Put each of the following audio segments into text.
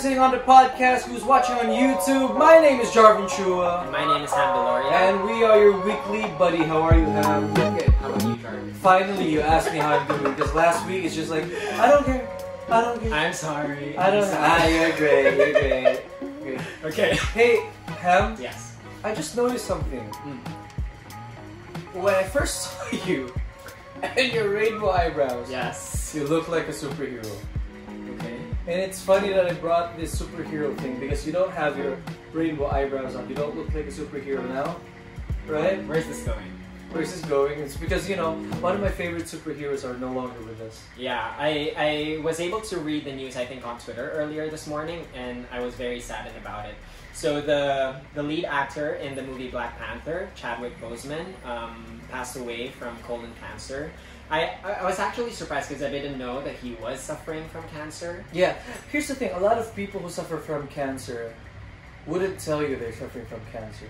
listening on the podcast, who's watching on YouTube, my name is Jarvin Chua. And my name is Viloria. And we are your weekly buddy. How are you, Ham? Good. How about you, Jarvin? Finally, you asked me how I'm doing, because last week it's just like, I don't care. I don't care. I'm sorry. I don't know. You're great. You're great. Good. Okay. Hey, Ham. Yes. I just noticed something. When I first saw you and your rainbow eyebrows, Yes. you look like a superhero. Okay. And it's funny that I brought this superhero thing because you don't have your rainbow eyebrows on. You don't look like a superhero now, right? Where's this going? Where's this going? It's because, you know, one of my favorite superheroes are no longer with us. Yeah, I was able to read the news, I think, on Twitter earlier this morning, and I was very saddened about it. So the lead actor in the movie Black Panther, Chadwick Boseman, passed away from colon cancer. I was actually surprised because I didn't know that he was suffering from cancer. Yeah, here's the thing. A lot of people who suffer from cancer wouldn't tell you they're suffering from cancer.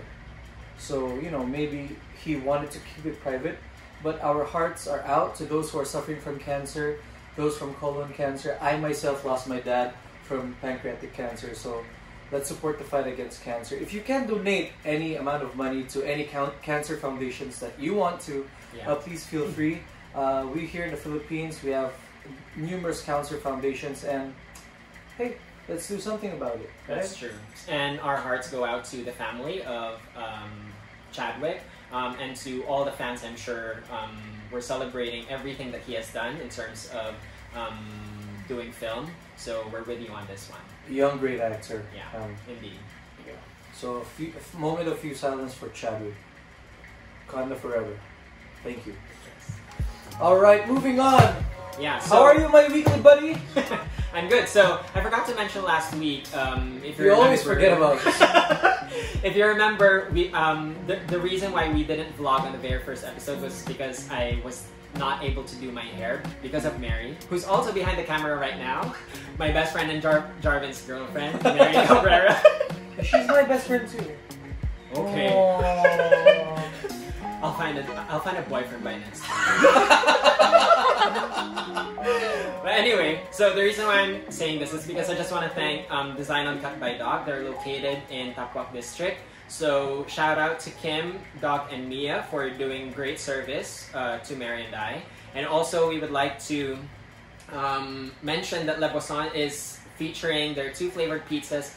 So, you know, maybe he wanted to keep it private, but our hearts are out to those who are suffering from cancer, those from colon cancer. I myself lost my dad from pancreatic cancer, so let's support the fight against cancer. If you can donate any amount of money to any cancer foundations that you want to, please feel free. We here in the Philippines, we have numerous cancer foundations, and hey, let's do something about it. Right? That's true. And our hearts go out to the family of Chadwick and to all the fans. I'm sure we're celebrating everything that he has done in terms of doing film. So we're with you on this one. Young, great actor. Yeah, indeed. Yeah. So a moment of silence for Chadwick. Wakanda forever. Thank you. Alright, moving on. Yeah. So, how are you, my weekly buddy? I'm good. So I forgot to mention last week. If you always forget about this. If you remember, we the reason why we didn't vlog on the very first episode was because I was not able to do my hair because of Mary, who's also behind the camera right now. My best friend and Jarvin's girlfriend, Mary Cabrera. She's my best friend too. Okay. I'll find a boyfriend by next time. But anyway, so the reason why I'm saying this is because I just want to thank Design Uncut by Doc. They're located in Tapuac District. So shout out to Kim, Doc, and Mia for doing great service to Mary and I. And also we would like to mention that Le Boisson is featuring their 2 flavored pizzas.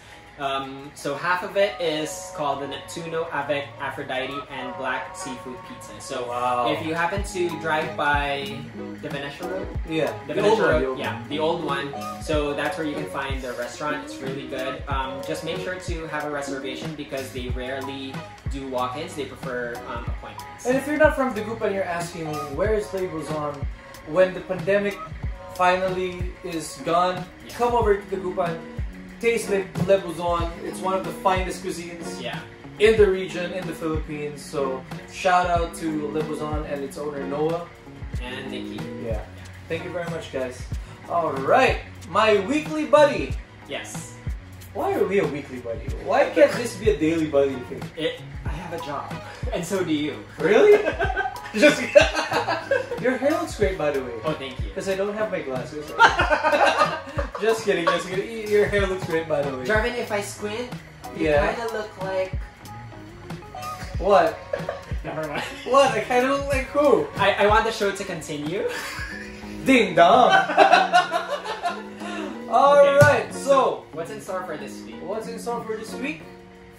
So half of it is called the Neptuno avec Aphrodite and Black Seafood Pizza. So if you happen to drive by the Venetia Road, the Venetia Road, the old one. So that's where you can find the restaurant. It's really good. Just make sure to have a reservation because they rarely do walk-ins. They prefer appointments. And if you're not from Dagupan and you're asking where is Le Boisson, when the pandemic finally is gone, come over to Dagupan. Taste Le Boisson. It's one of the finest cuisines in the region, in the Philippines. So shout out to Le Boisson and its owner Noah. And Nikki. Yeah. Thank you very much, guys. Alright, my weekly buddy. Yes. Why are we a weekly buddy? Why can't this be a daily buddy thing? I have a job. And so do you. Really? Just your hair looks great, by the way. Oh, thank you. Because I don't have my glasses. Just kidding, just kidding. Your hair looks great, by the way. Jarvin, if I squint, you kind of look like... What? Never mind. What? I kind of look like who? I want the show to continue. Ding dong! Alright, so... What's in store for this week? What's in store for this week?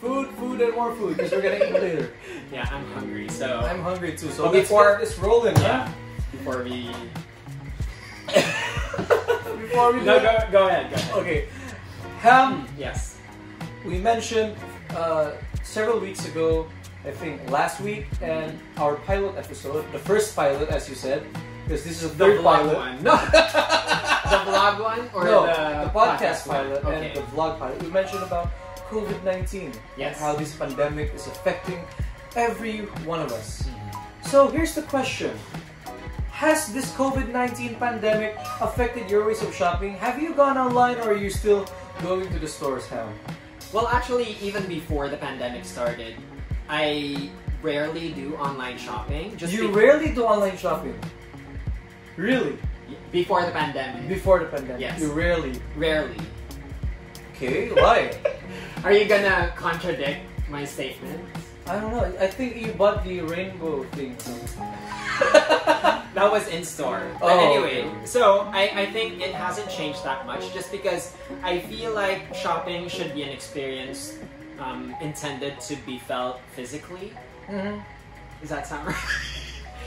Food, food, and more food, because we're gonna eat later. Yeah, I'm hungry, so... I'm hungry too, so let's get this rolling, Before we... Before we go ahead. Okay. Ham. Yes. We mentioned several weeks ago, I think last week, and our pilot episode, the first pilot, as you said, because this is a third pilot. One. No. The vlog one or the podcast pilot and the vlog pilot. We mentioned about COVID-19 and how this pandemic is affecting every one of us. So here's the question. Has this COVID-19 pandemic affected your ways of shopping? Have you gone online or are you still going to the stores, Ham? Well, actually, even before the pandemic started, I rarely do online shopping. You rarely do online shopping? Really? Before the pandemic. Before the pandemic? Yes. You rarely? Rarely. Okay, why? Are you gonna contradict my statement? I don't know. I think you bought the rainbow thing. That was in store. But anyway, so I think it hasn't changed that much just because I feel like shopping should be an experience intended to be felt physically. Mm-hmm. Does that sound right?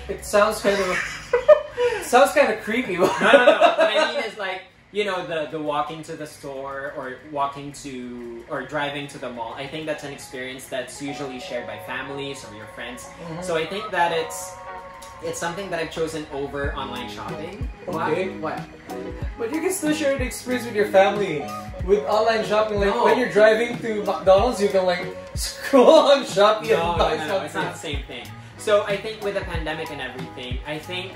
It sounds kind of creepy. No. What I mean is like, you know, the walking to the store or driving to the mall. I think that's an experience that's usually shared by families or your friends. Mm-hmm. So I think that it's something that I've chosen over online shopping. Okay. What? But you can still share the experience with your family. With online shopping, like No. when you're driving to McDonald's, you can like scroll on Shopee and buy No, something. it's not the same thing. So I think with the pandemic and everything, I think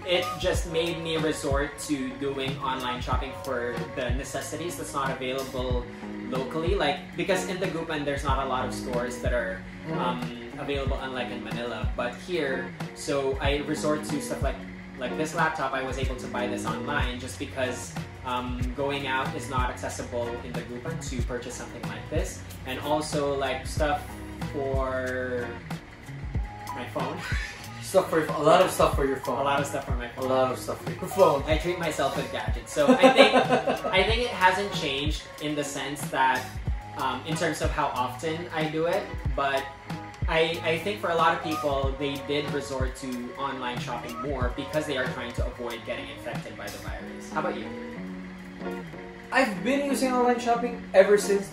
it just made me resort to doing online shopping for the necessities that's not available locally. Like, because in the Gupan, there's not a lot of stores that are available, unlike in Manila. But here, so I resort to stuff like this laptop. I was able to buy this online just because going out is not accessible in the Gupan to purchase something like this. And also like stuff for my phone. A lot of stuff for your phone. A lot of stuff for my phone. A lot of stuff for your phone. I treat myself with gadgets. So I think it hasn't changed in the sense that in terms of how often I do it, but I think for a lot of people, they did resort to online shopping more because they are trying to avoid getting infected by the virus. How about you? I've been using online shopping ever since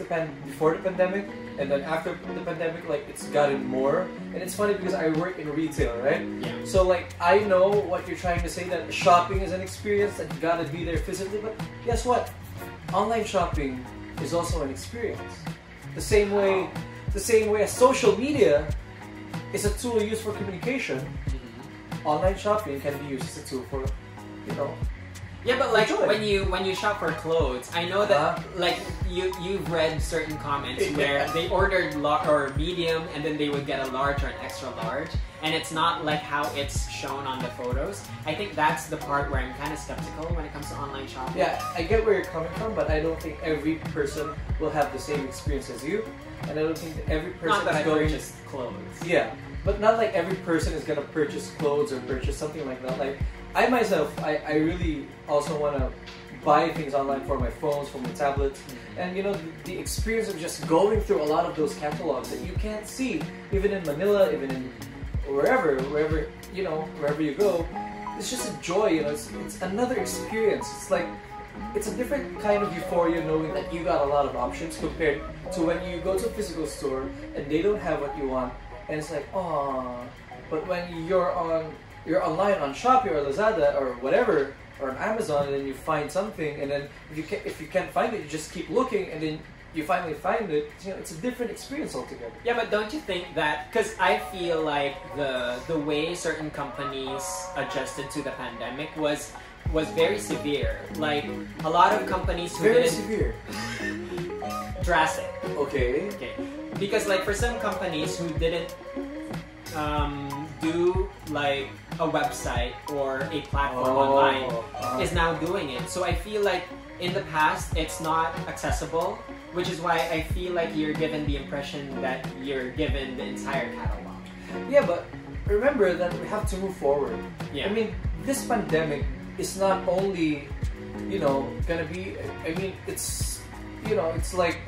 before the pandemic, and then after the pandemic, like it's gotten more. And it's funny because I work in retail, right? Yeah. So like I know what you're trying to say, that shopping is an experience that you gotta be there physically. But guess what? Online shopping is also an experience. The same way as social media is a tool used for communication. Online shopping can be used as a tool for, you know. Yeah, but like enjoy. when you shop for clothes, I know that like you've read certain comments where they ordered or medium and then they would get a large or an extra large, and it's not like how it's shown on the photos. I think that's the part where I'm kind of skeptical when it comes to online shopping. Yeah, I get where you're coming from, but I don't think every person will have the same experience as you, and I don't think that every person Not that I is going. purchased clothes. Yeah, but not like every person is gonna purchase clothes or purchase something like that. Like I myself, I really also want to buy things online for my phones, for my tablets, and you know the experience of just going through a lot of those catalogs that you can't see, even in Manila, even in wherever you go. It's just a joy, you know. It's another experience. It's like it's a different kind of euphoria knowing that you got a lot of options compared to when you go to a physical store and they don't have what you want, and it's like, oh. But when you're online on Shopee or Lazada or whatever, or on Amazon, and then you find something, and then if you can't find it, you just keep looking, and then you finally find it. You know, it's a different experience altogether. Yeah, but don't you think that, because I feel like the way certain companies adjusted to the pandemic was very severe. Like a lot of companies who Very didn't severe. drastic. Okay. Because like for some companies who didn't do like a website or a platform online is now doing it. So I feel like in the past it's not accessible, which is why I feel like you're given the impression that you're given the entire catalog. Yeah, but remember that we have to move forward. Yeah. I mean, this pandemic is not only, you know, gonna be. I mean, it's, you know, it's like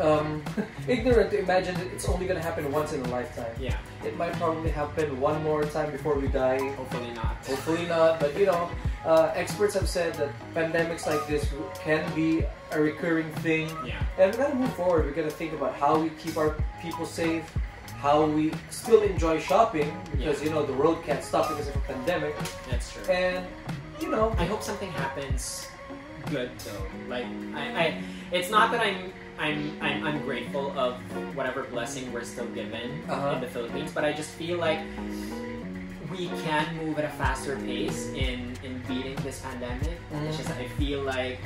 ignorant to imagine that it's only gonna happen once in a lifetime. Yeah. It might probably happen one more time before we die. Hopefully not. Hopefully not. But you know, experts have said that pandemics like this can be a recurring thing. Yeah. And we gotta move forward. We gotta think about how we keep our people safe, how we still enjoy shopping, because you know the world can't stop because of a pandemic. That's true. And you know, I hope something happens good though. Like it's not that I'm ungrateful of whatever blessing we're still given in the Philippines, but I just feel like we can move at a faster pace in beating this pandemic. It's just that I feel like,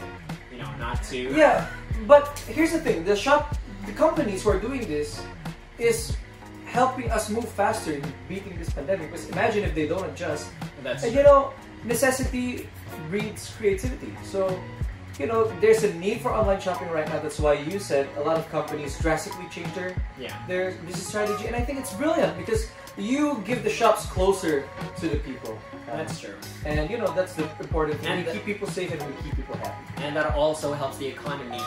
you know, not to. Yeah, but here's the thing: the companies who are doing this is helping us move faster in beating this pandemic. Because imagine if they don't adjust. That's and true. you know, necessity breeds creativity. So you know, there's a need for online shopping right now. That's why you said a lot of companies drastically change their business strategy, and I think it's brilliant because you give the shops closer to the people. That's true. And you know, that's the important thing. And we keep people safe and we keep people happy. And that also helps the economy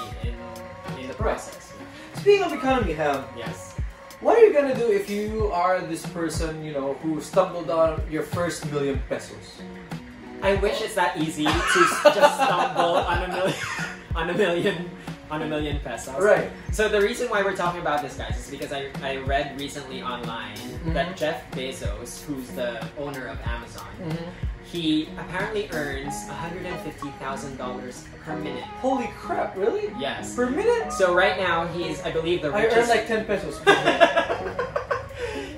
in the process. Speaking of economy, Ham, Yes. what are you gonna do if you are this person, you know, who stumbled on your first million pesos? I wish it's that easy to just stumble on a million pesos. Right. So the reason why we're talking about this, guys, is because I read recently online that Jeff Bezos, who's the owner of Amazon, he apparently earns $150,000 per minute. Holy crap, really? Yes. Per minute? So right now he's, I believe, the I richest. earn like 10 pesos per minute.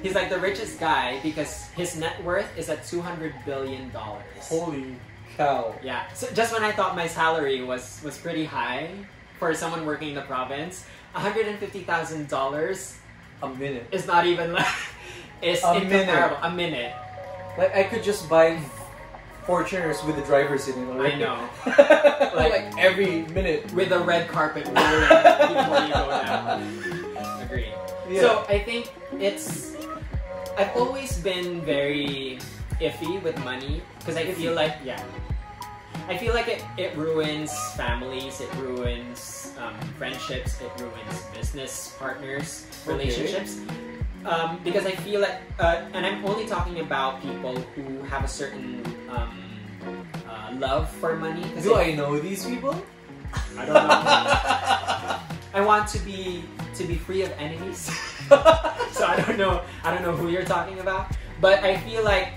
He's like the richest guy because his net worth is at $200 billion. Holy cow. Yeah. So just when I thought my salary was pretty high for someone working in the province, $150,000 a minute is not even like it's incomparable. A minute. Like I could just buy Fortuners with the drivers in it already. I know. like every minute with the red carpet rolling before you go down. Agree. Yeah. So I think I've always been very iffy with money because I feel like I feel like it ruins families, it ruins friendships, it ruins business partners, relationships. Because I feel like, and I'm only talking about people who have a certain love for money. Do I know these people? I don't know. I want to be free of enemies. So I don't know who you're talking about. But I feel like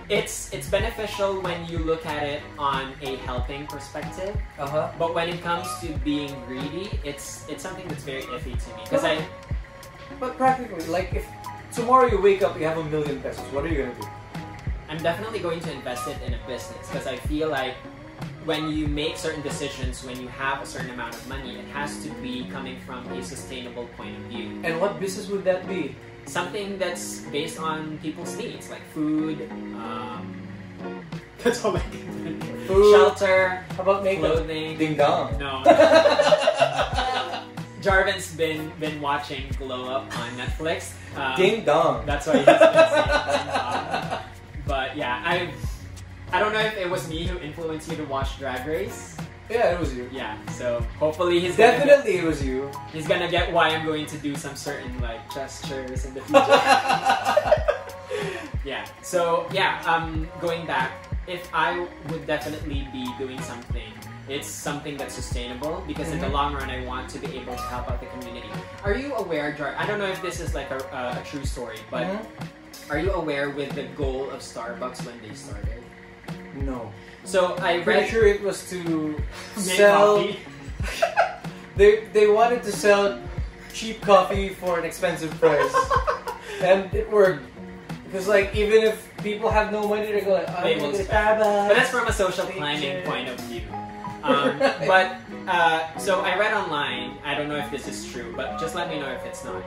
it's beneficial when you look at it on a helping perspective. But when it comes to being greedy, it's something that's very iffy to me. Because But practically, like if tomorrow you wake up, you have $1 million pesos, what are you gonna do? I'm definitely going to invest it in a business because I feel like when you make certain decisions, when you have a certain amount of money, it has to be coming from a sustainable point of view. And what business would that be? Something that's based on people's needs, like food, that's all I can think. Food, shelter, how about makeup? Clothing. Ding dong. No. Jarvin's been watching Glow Up on Netflix. Ding dong. That's why he's been saying ding dong. But yeah, I don't know if it was me who influenced you to watch Drag Race. Yeah, it was you. Yeah, so hopefully it was you. He's gonna get why I'm going to do some certain like gestures in the future. Yeah. So yeah, going back, if I would definitely be doing something, it's something that's sustainable because in the long run, I want to be able to help out the community. Are you aware, Jar? I don't know if this is like a true story, but are you aware with the goal of Starbucks when they started? No. So I read. Pretty sure it was to make sell. coffee. They wanted to sell cheap coffee for an expensive price, and it worked. Because like even if people have no money, they go like, They will spend. But that's from a social climbing point of view. But so I read online. I don't know if this is true, but just let me know if it's not.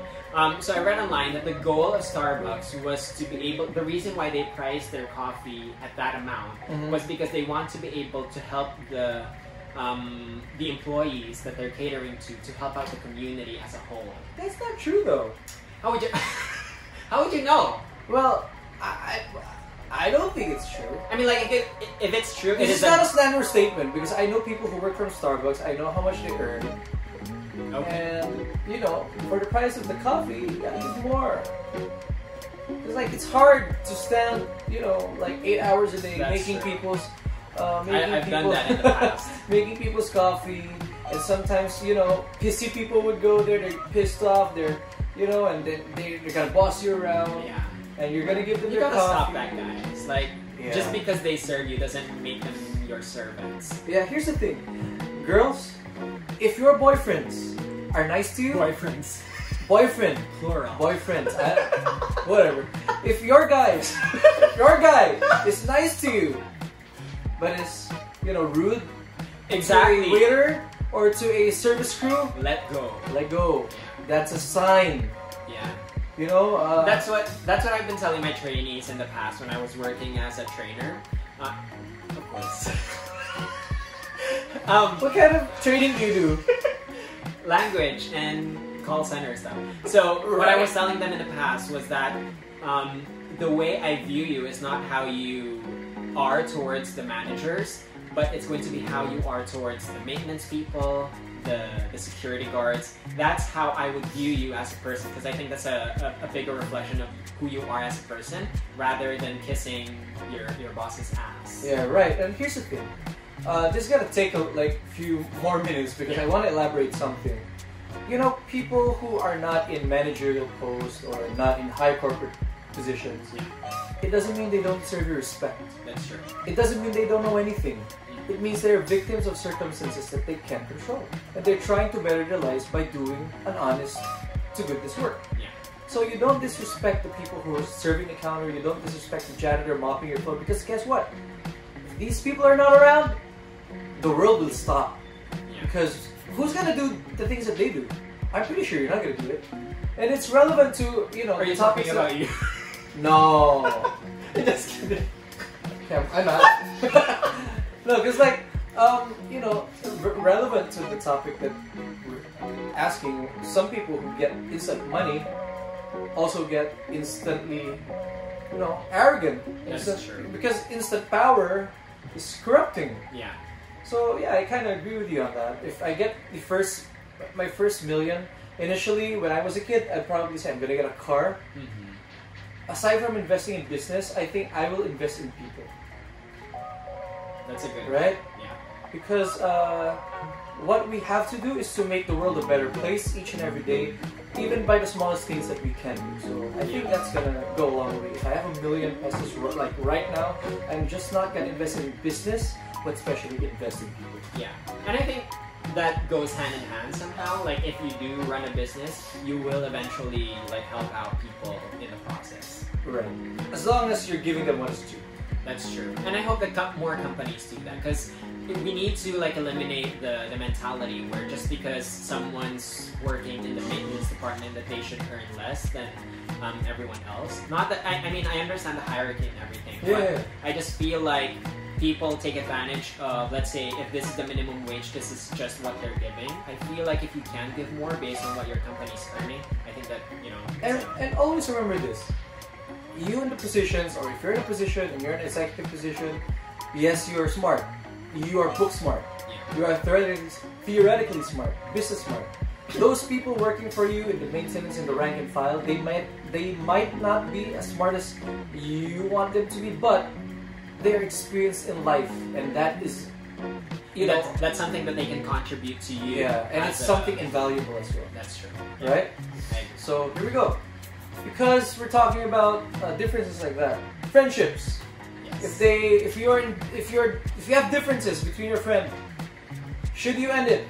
So I read online that the goal of Starbucks was to be able. The reason why they priced their coffee at that amount was because they want to be able to help the employees that they're catering to help out the community as a whole. That's not true though. How would you? How would you know? Well, I don't think it's true. I mean, like if it's true, It's not a slander statement because I know people who work from Starbucks. I know how much they earn. Okay. And, you know, for the price of the coffee, you gotta give more. It's like, it's hard to stand, you know, like 8 hours a day making people's... I've done that in the past. Making people's coffee. And sometimes, you know, pissy people would go there, they're pissed off, they're, you know, and they're gonna boss you around. Yeah. And you're gonna give them You their gotta coffee. stop that, guys. Like, just because they serve you doesn't make them your servants. Yeah, here's the thing. Girls, if your boyfriends are nice to you... Boyfriends. Boyfriend. Plural. Boyfriends. Whatever. If your guy is nice to you, but is, you know, rude Exactly. to a waiter or to a service crew, Let go. let go. That's a sign. Yeah. You know? That's what I've been telling my trainees in the past when I was working as a trainer. Of course. What kind of training do you do? Language and call center stuff. So what I was telling them in the past was that the way I view you is not how you are towards the managers, but it's going to be how you are towards the maintenance people, the security guards. That's how I would view you as a person, because I think that's a bigger reflection of who you are as a person, rather than kissing your boss's ass. Yeah, right. And here's the thing. Just gotta take a few more minutes because I want to elaborate something. You know, people who are not in managerial posts or not in high corporate positions, it doesn't mean they don't deserve your respect. That's true. It doesn't mean they don't know anything. It means they're victims of circumstances that they can't control. And they're trying to better their lives by doing an honest to goodness work. Yeah. So you don't disrespect the people who are serving the counter, you don't disrespect the janitor mopping your floor, because guess what? If these people are not around, the world will stop. Yeah. Because who's gonna do the things that they do? I'm pretty sure you're not gonna do it. And it's relevant to, you know, Are you talking about you? No. Just kidding. Okay, I'm not. No, because you know, relevant to the topic that we're asking, some people who get instant money also get instantly, you know, arrogant. That's true. Because instant power is corrupting. Yeah. So yeah, I kind of agree with you on that. If I get my first million, initially when I was a kid, I'd probably say I'm gonna get a car. Mm-hmm. Aside from investing in business, I think I will invest in people. That's a good right? Yeah. Because what we have to do is to make the world a better place each and every day, even by the smallest things that we can do. So I think that's gonna go a long way. If I have $1 million pesos like right now, I'm just not gonna invest in business, but especially invest in people. Yeah. And I think that goes hand in hand somehow. Like if you do run a business, you will eventually help out people in the process. Right. As long as you're giving them what is due. That's true. And I hope that more companies do that, because we need to eliminate the mentality where just because someone's working in the maintenance department that they should earn less than everyone else. Not that I mean I understand the hierarchy and everything, but I just feel like people take advantage of, let's say, if this is the minimum wage, this is just what they're giving. I feel like if you can give more based on what your company's earning, I think that, you know... And always remember this. You in the positions, or if you're in a position and you're in an executive position, yes, you are smart. You are book smart. Yeah. You are theoretically smart, business smart. Those people working for you in the maintenance and the rank and file, they might not be as smart as you want them to be, but they're experienced in life, and that is, you know, that's something that they can contribute to you. Yeah, and it's something invaluable as well. That's true. Right? So here we go. Because we're talking about differences like that, friendships. Yes. If you have differences between your friend, should you end it?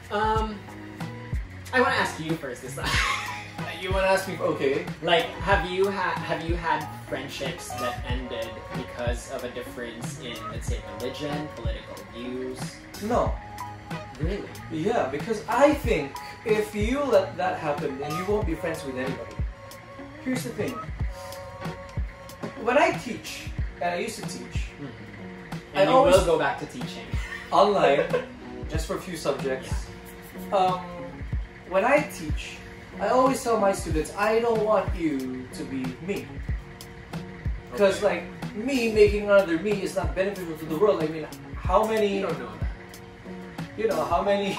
I want to ask you first this time. You want to ask me? Okay. Have you had friendships that ended because of a difference in, let's say, religion, political views? No. Really? Yeah, because I think if you let that happen, then you won't be friends with anybody. Here's the thing. When I teach, and I used to teach, and you will go back to teaching online, just for a few subjects. Yeah. When I teach, I always tell my students, I don't want you to be me. Because me making another me is not beneficial to the world. I mean, how many... You don't know that. You know, how many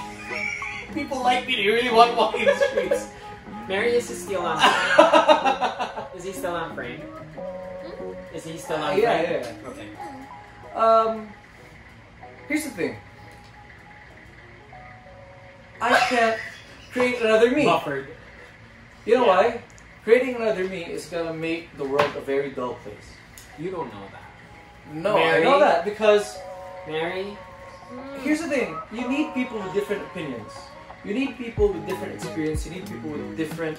people like me do you really want walking the streets? Mary, is he still on frame? Is he still on frame? Is he still on frame? Yeah. Okay. Here's the thing. I can't create another me. Buffered. You know why? Creating another me is gonna make the world a very dull place. You don't know that. No, Mary? I know that because... Mary? Here's the thing. You need people with different opinions. You need people with different experience. You need people with different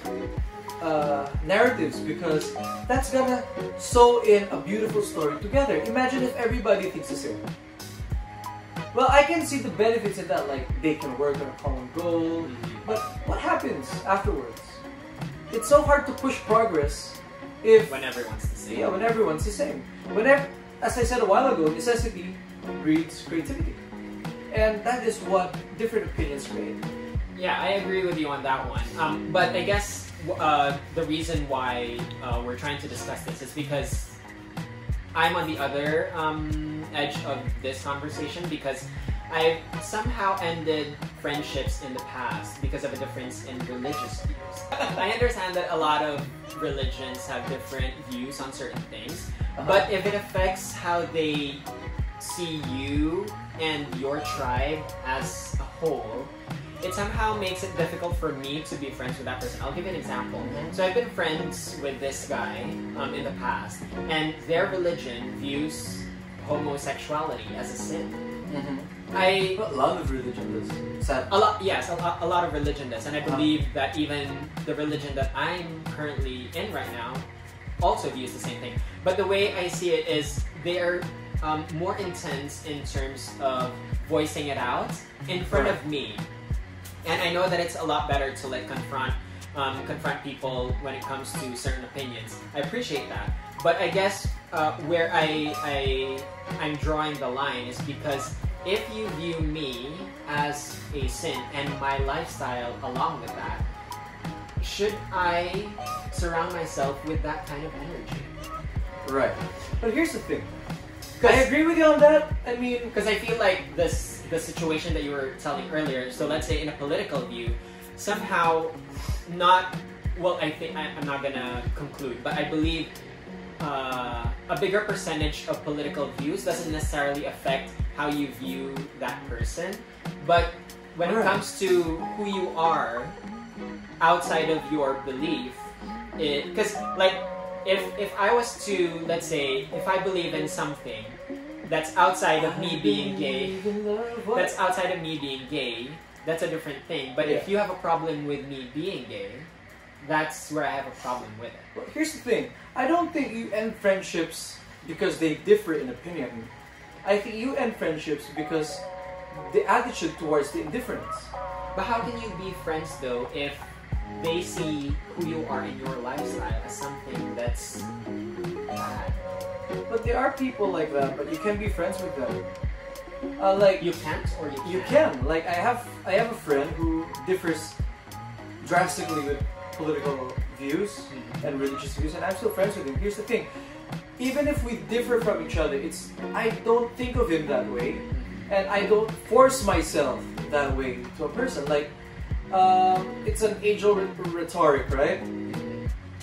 narratives, because that's gonna sew in a beautiful story together. Imagine if everybody thinks the same. Well, I can see the benefits of that, they can work on a common goal, but what happens afterwards? It's so hard to push progress when everyone's the same. Yeah, when everyone's the same. As I said a while ago, necessity breeds creativity. And that is what different opinions create. Yeah, I agree with you on that one. But I guess the reason why we're trying to discuss this is because I'm on the other edge of this conversation, because I've somehow ended friendships in the past because of a difference in religious views. I understand that a lot of religions have different views on certain things, but if it affects how they see you and your tribe as a whole, it somehow makes it difficult for me to be friends with that person. I'll give you an example. So I've been friends with this guy in the past, and their religion views homosexuality as a sin. A lot of religion does. A lot of religion does, and I believe that even the religion that I'm currently in right now also views the same thing. But the way I see it is they are more intense in terms of voicing it out in front of me. And I know that it's a lot better to like confront people when it comes to certain opinions. I appreciate that, but I guess where I'm drawing the line is because if you view me as a sin and my lifestyle along with that, should I surround myself with that kind of energy? Right. But here's the thing. I agree with you on that. I mean, because I feel like the situation that you were telling earlier, so let's say in a political view, somehow not, well, I think, I'm not gonna conclude, but I believe a bigger percentage of political views doesn't necessarily affect how you view that person, but when it comes to who you are outside of your belief, because like, if I was to, let's say, if I believe in something that's outside of me being gay, that's a different thing. But if you have a problem with me being gay, that's where I have a problem with it. Well, here's the thing. I don't think you end friendships because they differ in opinion. I think you end friendships because the attitude towards the indifference. But how can you be friends though if they see who you are in your lifestyle as something that's bad? But there are people like that, but you can be friends with them. Like you can't, or you can. You can. Like I have a friend who differs drastically with political views and religious views, and I'm still friends with him. Here's the thing: even if we differ from each other, I don't think of him that way, and I don't force myself that way to a person. Like it's an age-old rhetoric, right?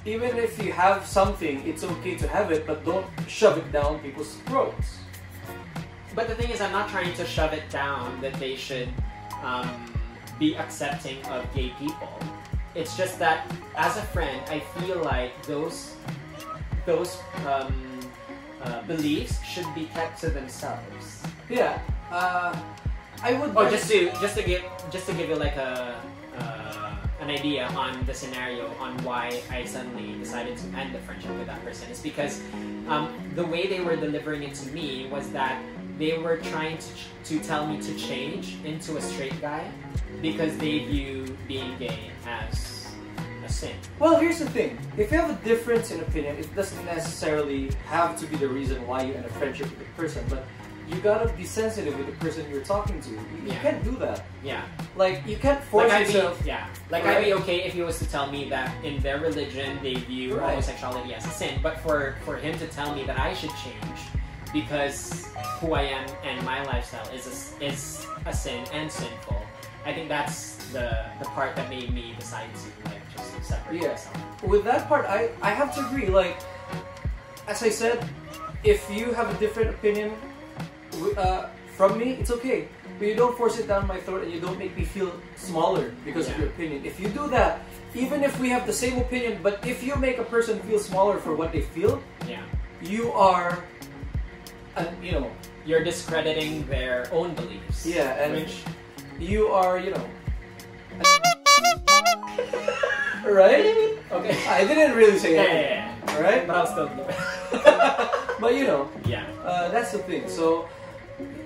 Even if you have something, it's okay to have it, but don't shove it down people's throats. But the thing is, I'm not trying to shove it down that they should be accepting of gay people. It's just that, as a friend, I feel like those beliefs should be kept to themselves. Yeah, I would. Or just to give you like an idea on the scenario on why I suddenly decided to end the friendship with that person is because the way they were delivering it to me was that they were trying to tell me to change into a straight guy because they view being gay as a sin. Well, here's the thing. If you have a difference in opinion, it doesn't necessarily have to be the reason why you end a friendship with the person, but you gotta be sensitive with the person you're talking to. You can't do that. Yeah. Like, you can't force yourself. I'd be okay if he was to tell me that in their religion they view homosexuality as a sin, but for him to tell me that I should change because who I am and my lifestyle is a sin and sinful, I think that's the part that made me decide to like just separate myself. With that part, I have to agree. Like, as I said, if you have a different opinion from me, it's okay. But you don't force it down my throat and you don't make me feel smaller because of your opinion. If you do that, even if we have the same opinion, but if you make a person feel smaller for what they feel, you are, you're discrediting their own beliefs. Yeah, and which you are, right? Okay. I didn't really say that. Right? But I'll still do it. But that's the thing. So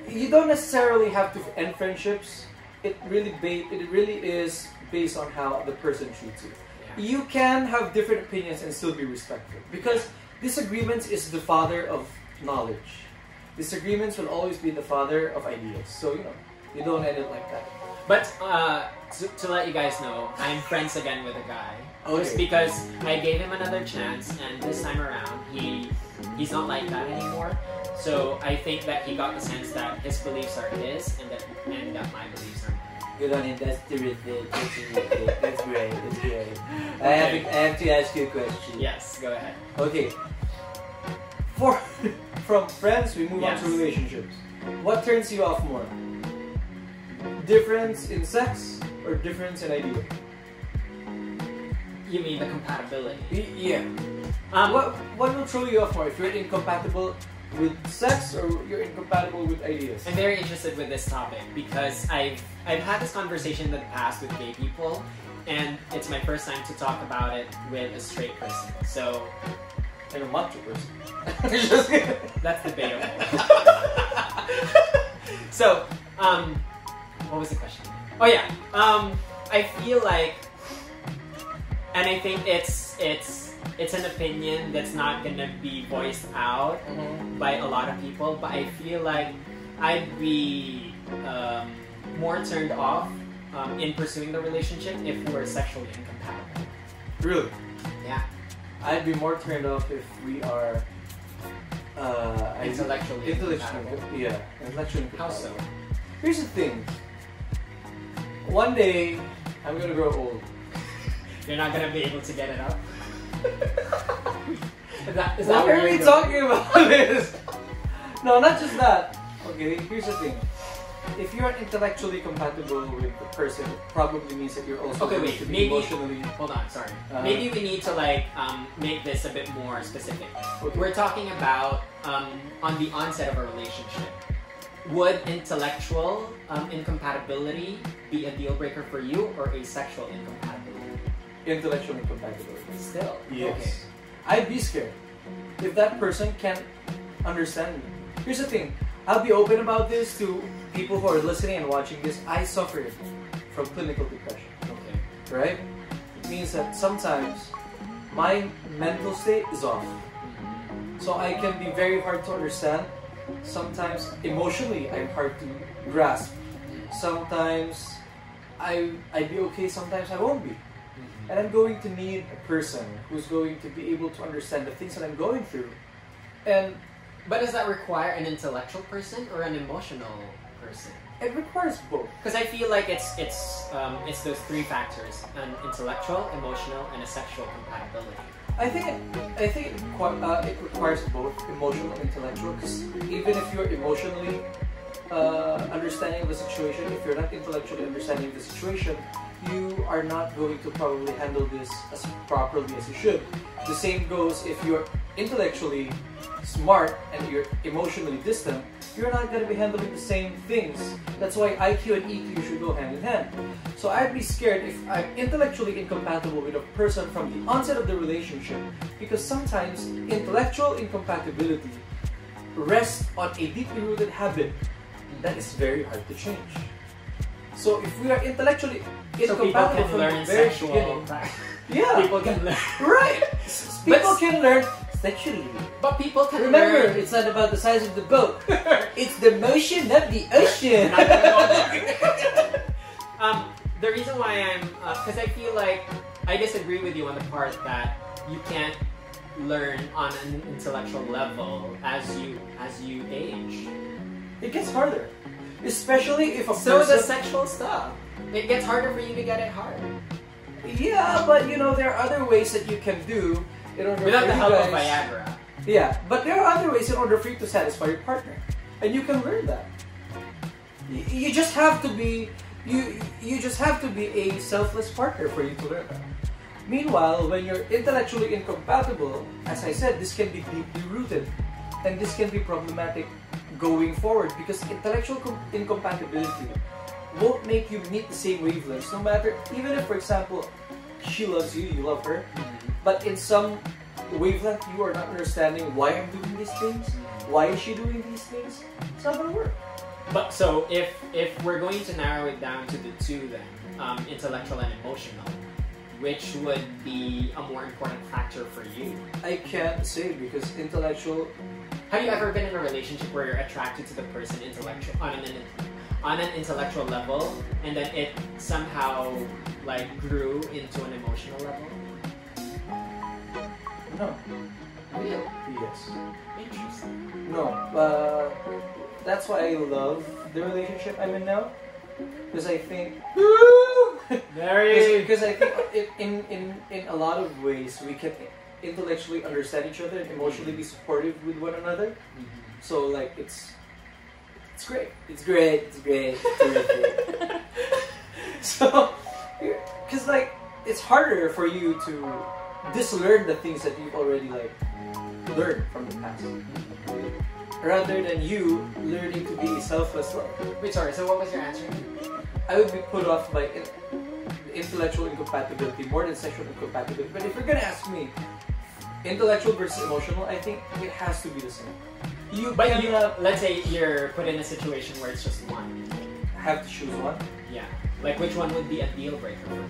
you don't necessarily have to end friendships. It really is based on how the person treats you. You can have different opinions and still be respectful, because disagreements is the father of knowledge. Disagreements will always be the father of ideas. So You don't end it like that. But to let you guys know, I'm friends again with a guy. Okay. Just because I gave him another chance, and this time around he's not like that anymore. So I think that he got the sense that his beliefs are his, and that my beliefs are mine. Good on him. That's terrific. That's terrific. That's great. That's great. I have to ask you a question. Yes, go ahead. Okay. From friends, we move on to relationships. What turns you off more? Difference in sex or difference in idea? You mean the compatibility? Yeah. What will throw you off more? If you're incompatible with sex or you're incompatible with ideas? I'm very interested with this topic because I've had this conversation in the past with gay people, and it's my first time to talk about it with a straight person. So, and a macho person. That's debatable. So, what was the question? Oh yeah, I feel like, and I think it's an opinion that's not gonna be voiced out by a lot of people, but I feel like I'd be more turned off in pursuing the relationship if we're sexually incompatible. Really? Yeah. I'd be more turned off if we are intellectually incompatible. Yeah, intellectually incompatible. How so? Here's the thing. One day, I'm gonna grow old. You're not gonna be able to get it up? Is that Why are we talking about this? No, not just that. Okay, here's the thing. If you're intellectually compatible with the person, it probably means that you're also going to be emotionally... Hold on, sorry. Maybe we need to make this a bit more specific. Okay. We're talking about on the onset of a relationship. Would intellectual incompatibility be a deal breaker for you, or a sexual incompatibility? Intellectual incompatibility. Still? Yes. Okay. I'd be scared if that person can't understand me. Here's the thing. I'll be open about this to people who are listening and watching this. I suffered from clinical depression. Okay. Right? It means that sometimes my mental state is off. So I can be very hard to understand. Sometimes emotionally I'm hard to grasp. Sometimes I'd be okay, sometimes I won't be. And I'm going to need a person who's going to be able to understand the things that I'm going through. But does that require an intellectual person or an emotional person? It requires both. Because I feel like it's those three factors: an intellectual, emotional, and a sexual compatibility. I think it requires both emotional and intellectual. Because even if you're emotionally understanding of the situation, if you're not intellectually understanding the situation, you are not going to probably handle this as properly as you should. The same goes if you're intellectually smart and you're emotionally distant, you're not going to be handling the same things. That's why IQ and EQ should go hand in hand. So I'd be scared if I'm intellectually incompatible with a person from the onset of the relationship, because sometimes intellectual incompatibility rests on a deeply rooted habit that is very hard to change. So if we are intellectually incompatible from the very beginning, yeah, people can learn. Right, people can learn sexually. But people can remember, learn. It's not about the size of the boat. It's the motion of the ocean. The reason why I'm, because I feel like I disagree with you on the part that you can't learn on an intellectual level as you age. It gets harder, especially if a so person... the sexual stuff. It gets harder for you to get it hard. Yeah, but you know there are other ways that you can do in order without for the you help guys... of Viagra. Yeah, but there are other ways in order for you to satisfy your partner, and you can learn that. You just have to be you just have to be a selfless partner for you to learn that. Meanwhile, when you're intellectually incompatible, as I said, this can be deeply rooted, and this can be problematic going forward because intellectual incompatibility won't make you meet the same wavelengths, no matter, even if, for example, she loves you, you love her, but in some wavelength you are not understanding why I'm doing these things, why is she doing these things, it's not going to work. But so if we're going to narrow it down to the two then, intellectual and emotional, which would be a more important factor for you? I can't say because intellectual... Have you ever been in a relationship where you're attracted to the person intellectual? on an intellectual level, and then it somehow like grew into an emotional level? No. Really? Yes. Interesting. No. That's why I love the relationship I'm in now. Because I think... Because I think in a lot of ways we can intellectually understand each other and emotionally be supportive with one another. So like it's great. It's great. It's great. It's terrific. So, because like it's harder for you to dislearn the things that you've already like learned from the past, rather than you learning to be selfless love. Wait, sorry. So what was your answer? I would be put off by intellectual incompatibility more than sexual incompatibility. But if you're gonna ask me, intellectual versus emotional, I think it has to be the same. Let's say you're put in a situation where it's just one. Have to choose one. Yeah. Like which one would be a deal breaker for you?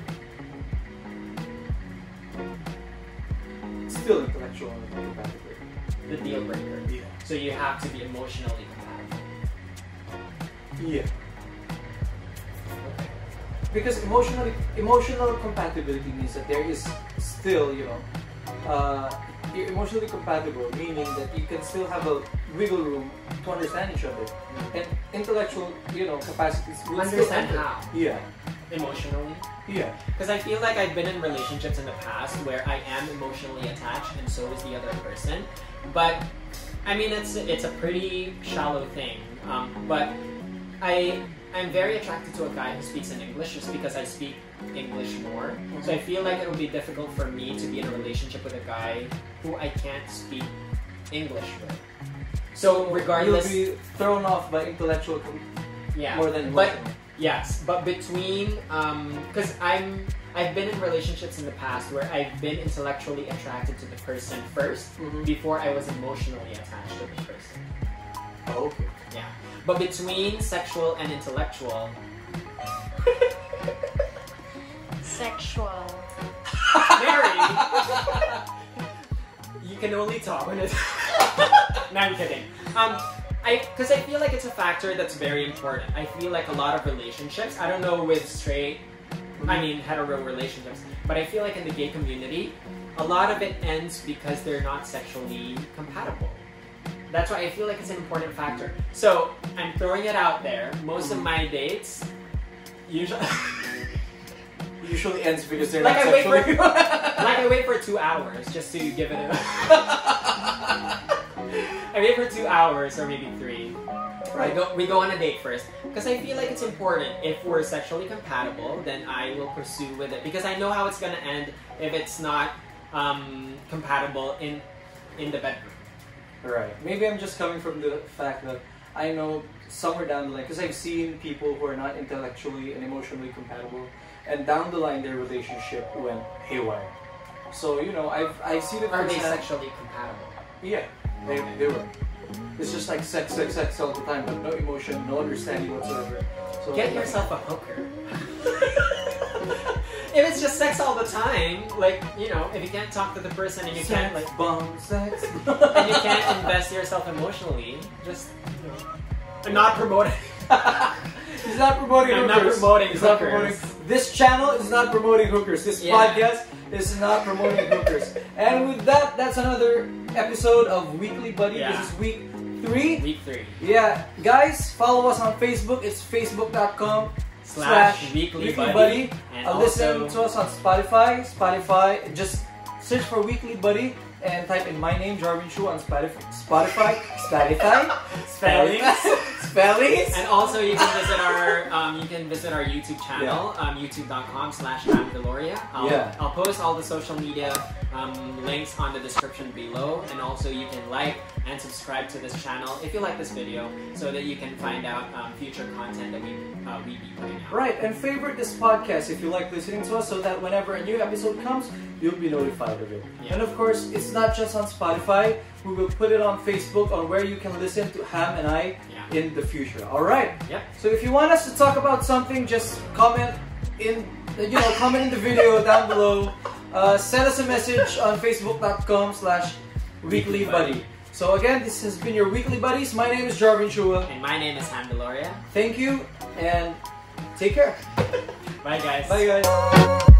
Still intellectual incompatibility. The deal breaker. Yeah. So you have to be emotionally compatible. Yeah. Because emotional compatibility means that there is still, you're emotionally compatible, meaning that you can still have a wiggle room to understand each other. And intellectual, capacities will Understand still how? Yeah. Emotionally? Yeah. Because I feel like I've been in relationships in the past where I am emotionally attached and so is the other person. But, I mean, it's a pretty shallow thing. But I'm very attracted to a guy who speaks in English just because I speak English more. So I feel like it would be difficult for me to be in a relationship with a guy who I can't speak English with. So regardless... You'll be thrown off by intellectual more than emotional. Yes, but between... Because I've been in relationships in the past where I've been intellectually attracted to the person first before I was emotionally attached to the person. Oh, okay. Yeah. But between sexual and intellectual... Sexual. Mary! You can only talk when it's... No, I'm kidding. Because I feel like it's a factor that's very important. I feel like a lot of relationships, I don't know with straight, hetero relationships, but I feel like in the gay community, a lot of it ends because they're not sexually compatible. That's why I feel like it's an important factor. So, I'm throwing it out there. Most of my dates usually ends because they're like not sexually... I wait for 2 hours just to give it I wait for 2 hours or maybe 3. Right. We go on a date first. Because I feel like it's important. If we're sexually compatible, then I will pursue with it. Because I know how it's going to end if it's not compatible in the bedroom. Right. Maybe I'm just coming from the fact that I know somewhere down the line, because I've seen people who are not intellectually and emotionally compatible, and down the line their relationship went haywire. So, I've seen it. Are they sexually compatible? Yeah, they were. It's just like sex all the time, but no emotion, no understanding whatsoever. So get yourself a hooker. If it's just sex all the time, like, if you can't talk to the person and you can't, like, sex, and you can't invest yourself emotionally, just, I'm not promoting. He's not promoting hookers. I'm not promoting He's hookers. Not promoting, this channel is not promoting hookers. This podcast is not promoting hookers. And with that, that's another episode of Weekly Buddy. Yeah. This is week 3. Week 3. Yeah. Guys, follow us on Facebook. It's facebook.com/weeklybuddy. And listen to us on Spotify. Just search for Weekly Buddy and type in my name, Jarvin Chua, on Spotify. Spellings. And also you can visit our YouTube channel, youtube.com/Viloria. I'll post all the social media links on the description below, and also you can like and subscribe to this channel if you like this video, so that you can find out future content that we be putting out. Right, and favorite this podcast if you like listening to us, so that whenever a new episode comes, you'll be notified of it. Yeah. And of course, it's not just on Spotify. We will put it on Facebook, on where you can listen to Ham and I in the future. All right. Yep. So if you want us to talk about something, just comment in the video down below. Send us a message on facebook.com/weeklybuddy. So again, this has been your Weekly Buddies. My name is Jarvin Chua. And my name is Viloria. Thank you. And take care. Bye, guys. Bye, guys.